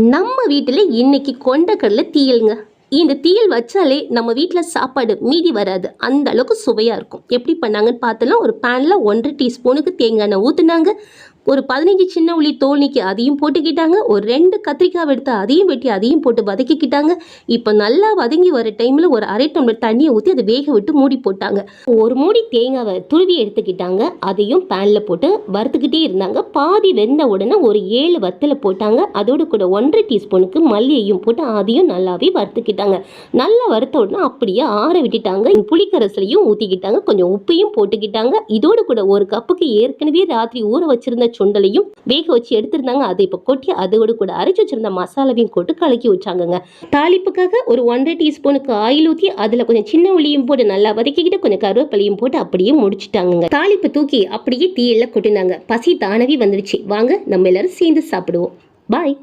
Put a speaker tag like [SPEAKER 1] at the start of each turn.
[SPEAKER 1] நம்ம வீட்டில் இன்னைக்கு கொண்டக்கடலை தீயலுங்க. இந்த தீயல் வச்சாலே நம்ம வீட்டில் சாப்பாடு மீதி வராது, அந்த அளவுக்கு சுவையாக இருக்கும். எப்படி பண்ணாங்கன்னு பார்த்தலாம். ஒரு பேனில் 1.5 டீஸ்பூனுக்கு தேங்காய் எண்ணெய் ஊற்றுனாங்க. ஒரு 15 சின்ன உள்ளி தோல் நீக்கி அதையும் போட்டுக்கிட்டாங்க. ஒரு 2 கத்திரிக்காய் எடுத்து அதையும் வெட்டி அதையும் போட்டு வதக்கிக்கிட்டாங்க. இப்போ நல்லா வதங்கி வர டைமில் ஒரு 1/2 டம்ளர் தண்ணியை ஊற்றி அதை வேக விட்டு மூடி போட்டாங்க. ஒரு மூடி தேங்காவை துருவி எடுத்துக்கிட்டாங்க. அதையும் பேனில் போட்டு வறுத்துக்கிட்டே இருந்தாங்க. பாதி வெந்த உடனே ஒரு 7 வத்தலை போட்டாங்க. அதோடு கூட 1.5 டீஸ்பூனுக்கு மல்லியையும் போட்டு அதையும் நல்லாவே வறுத்துக்கிட்டாங்க. நல்லா வறுத்த உடனே அப்படியே ஆற விட்டுட்டாங்க. புளிக்கரசலையும் ஊற்றிக்கிட்டாங்க. கொஞ்சம் உப்பையும் போட்டுக்கிட்டாங்க. இதோடு கூட ஒரு கப்புக்கு ஏற்கனவே ராத்திரி ஊற வச்சிருந்த சுண்டலையும் வேக வச்சு எடுத்திருந்தாங்க. அதை இப்போ கொட்டி அதோடு கூட அரைச்சி வச்சிருந்த மசாலாவையும் போட்டு கலக்கி வச்சாங்க. தாளிப்புக்காக ஒரு 1.5 டீஸ்பூனுக்கு ஆயில் ஊற்றி அதில் கொஞ்சம் சின்ன உள்ளியும் போட்டு நல்லா வதக்கிக்கிட்டு கொஞ்சம் கருவேப்பிலையும் போட்டு அப்படியே முடிச்சிட்டாங்க. தாளிப்பு தூக்கி அப்படியே தீயில கொட்டினாங்க. பசி தானவே வந்துடுச்சு. வாங்க நம்ம எல்லாரும் சேர்ந்து சாப்பிடுவோம். பாய்.